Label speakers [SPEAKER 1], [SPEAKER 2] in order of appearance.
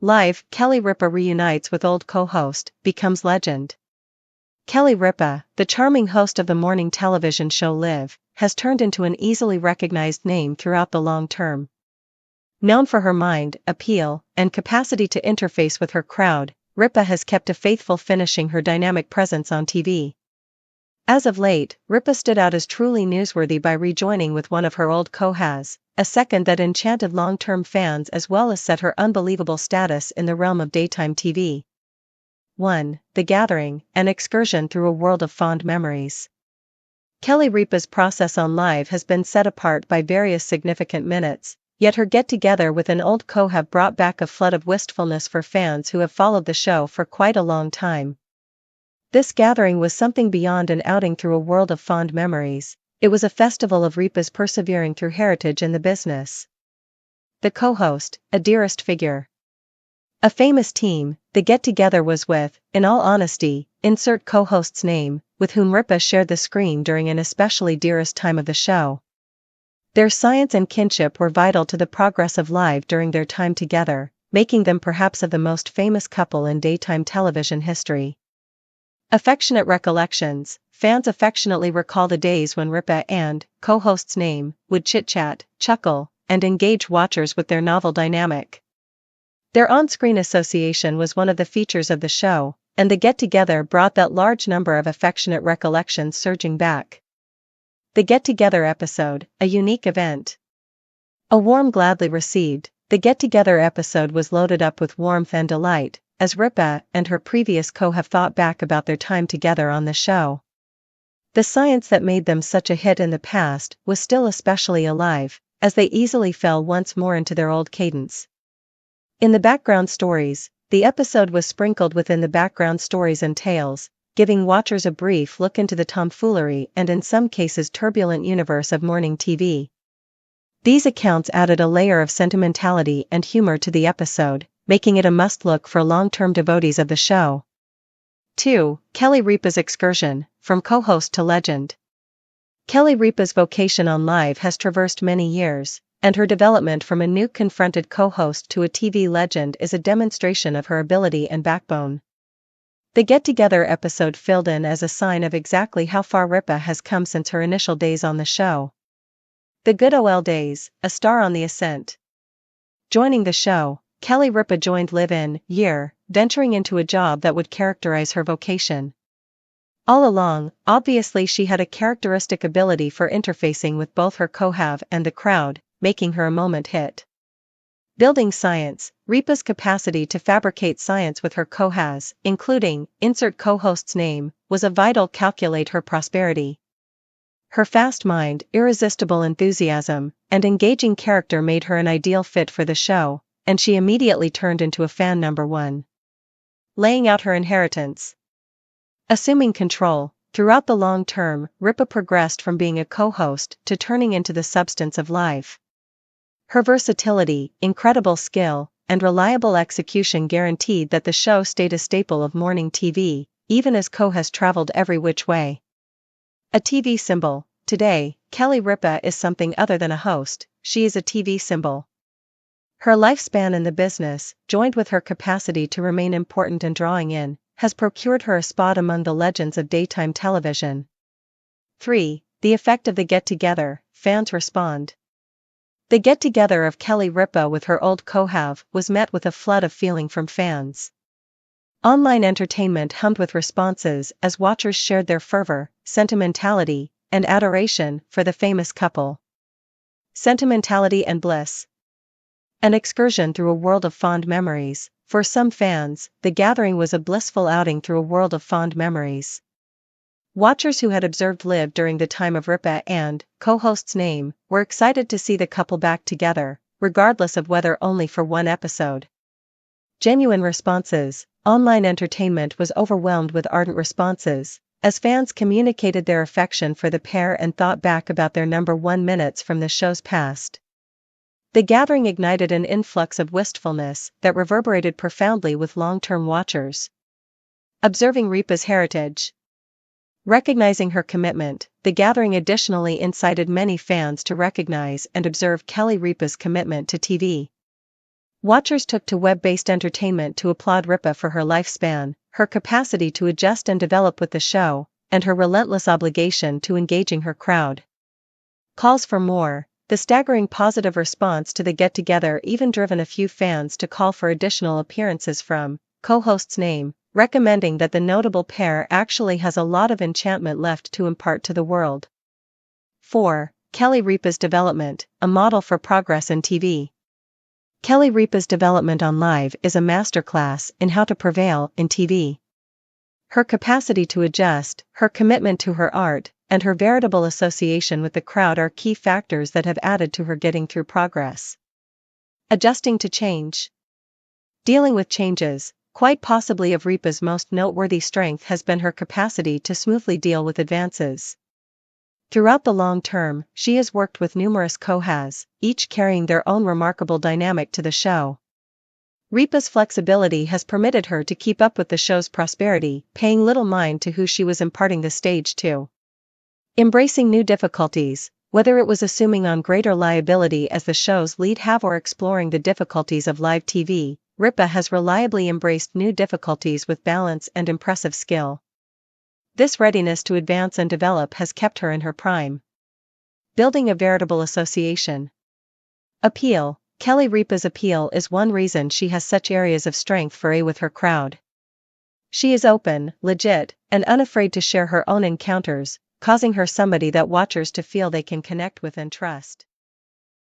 [SPEAKER 1] Live, Kelly Ripa reunites with old co-host, becomes legend. Kelly Ripa, the charming host of the morning television show Live, has turned into an easily recognized name throughout the long term. Known for her mind, appeal, and capacity to interface with her crowd, Ripa has kept a faithful finishing her dynamic presence on TV. As of late, Ripa stood out as truly newsworthy by rejoining with one of her old co-has, a second that enchanted long-term fans as well as set her unbelievable status in the realm of daytime TV. 1. The Gathering, an excursion through a world of fond memories. Kelly Ripa's process on Live has been set apart by various significant minutes, yet her get-together with an old co have brought back a flood of wistfulness for fans who have followed the show for quite a long time. This gathering was something beyond an outing through a world of fond memories. It was a festival of Ripa's persevering through heritage in the business. The co-host, a dearest figure. A famous team, the get-together was with, in all honesty, insert co-host's name, with whom Ripa shared the screen during an especially dearest time of the show. Their science and kinship were vital to the progress of Live during their time together, making them perhaps of the most famous couple in daytime television history. Affectionate recollections. Fans affectionately recall the days when Ripa and co-host's name would chit-chat, chuckle, and engage watchers with their novel dynamic. Their on-screen association was one of the features of the show, and the get-together brought that large number of affectionate recollections surging back. The get-together episode, a unique event. A warm gladly received, the get-together episode was loaded up with warmth and delight, as Ripa and her previous co have thought back about their time together on the show. The science that made them such a hit in the past was still especially alive, as they easily fell once more into their old cadence. In the background stories, the episode was sprinkled within the background stories and tales, giving watchers a brief look into the tomfoolery and in some cases turbulent universe of morning TV. These accounts added a layer of sentimentality and humor to the episode, making it a must-look for long-term devotees of the show. 2. Kelly Ripa's excursion, from co-host to legend. Kelly Ripa's vocation on Live has traversed many years, and her development from a new-confronted co-host to a TV legend is a demonstration of her ability and backbone. The get-together episode filled in as a sign of exactly how far Ripa has come since her initial days on the show. The good old days, a star on the ascent. Joining the show, Kelly Ripa joined Live in year, venturing into a job that would characterize her vocation. All along, obviously she had a characteristic ability for interfacing with both her co-have and the crowd, making her a moment hit. Building science. Ripa's capacity to fabricate science with her co-has, including, insert co-host's name, was a vital calculate her prosperity. Her fast mind, irresistible enthusiasm, and engaging character made her an ideal fit for the show, and she immediately turned into a fan number one. Laying out her inheritance. Assuming control. Throughout the long term, Ripa progressed from being a co-host to turning into the substance of Live. Her versatility, incredible skill, and reliable execution guaranteed that the show stayed a staple of morning TV, even as co has traveled every which way. A TV symbol. Today, Kelly Ripa is something other than a host, she is a TV symbol. Her lifespan in the business, joined with her capacity to remain important and drawing in, has procured her a spot among the legends of daytime television. 3. The effect of the get-together. Fans respond. The get-together of Kelly Ripa with her old co-have was met with a flood of feeling from fans. Online entertainment hummed with responses as watchers shared their fervor, sentimentality, and adoration for the famous couple. Sentimentality and bliss. An excursion through a world of fond memories. For some fans, the gathering was a blissful outing through a world of fond memories. Watchers who had observed Live during the time of Ripa and co-host's name were excited to see the couple back together, regardless of whether only for one episode. Genuine responses. Online entertainment was overwhelmed with ardent responses, as fans communicated their affection for the pair and thought back about their number one minutes from the show's past. The gathering ignited an influx of wistfulness that reverberated profoundly with long-term watchers. Observing Ripa's heritage. Recognizing her commitment, the gathering additionally incited many fans to recognize and observe Kelly Ripa's commitment to TV. Watchers took to web-based entertainment to applaud Ripa for her lifespan, her capacity to adjust and develop with the show, and her relentless obligation to engaging her crowd. Calls for more. The staggering positive response to the get-together even driven a few fans to call for additional appearances from co-host's name, recommending that the notable pair actually has a lot of enchantment left to impart to the world. 4. Kelly Ripa's development, a model for progress in TV. Kelly Ripa's development on Live is a masterclass in how to prevail in TV. Her capacity to adjust, her commitment to her art, and her veritable association with the crowd are key factors that have added to her getting through progress. Adjusting to change. Dealing with changes, quite possibly of Ripa's most noteworthy strength has been her capacity to smoothly deal with advances. Throughout the long term, she has worked with numerous co-has, each carrying their own remarkable dynamic to the show. Ripa's flexibility has permitted her to keep up with the show's prosperity, paying little mind to who she was imparting the stage to. Embracing new difficulties, whether it was assuming on greater liability as the show's lead have or exploring the difficulties of live TV, Ripa has reliably embraced new difficulties with balance and impressive skill. This readiness to advance and develop has kept her in her prime. Building a veritable association. Appeal. Kelly Ripa's appeal is one reason she has such areas of strength with her crowd. She is open, legit, and unafraid to share her own encounters, causing her somebody that watchers to feel they can connect with and trust.